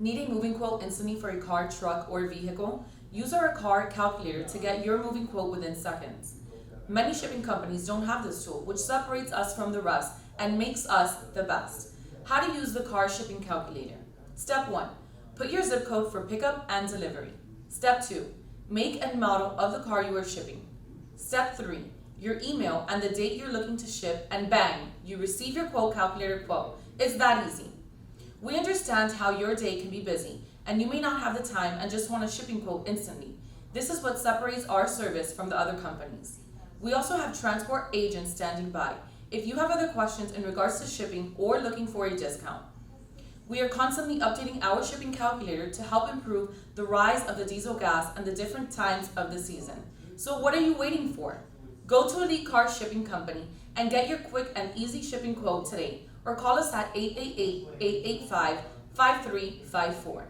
Need a moving quote instantly for a car, truck, or vehicle? Use our car calculator to get your moving quote within seconds. Many shipping companies don't have this tool, which separates us from the rest and makes us the best. How to use the car shipping calculator. Step 1. Put your zip code for pickup and delivery. Step 2. Make and model of the car you are shipping. Step 3. Your email and the date you're looking to ship, and bang, you receive your quote calculator quote. It's that easy. We understand how your day can be busy, and you may not have the time and just want a shipping quote instantly. This is what separates our service from the other companies. We also have transport agents standing by if you have other questions in regards to shipping or looking for a discount. We are constantly updating our shipping calculator to help improve the rise of the diesel gas and the different times of the season. So what are you waiting for? Go to Elite Car Shipping Company and get your quick and easy shipping quote today, or call us at 888-885-5354.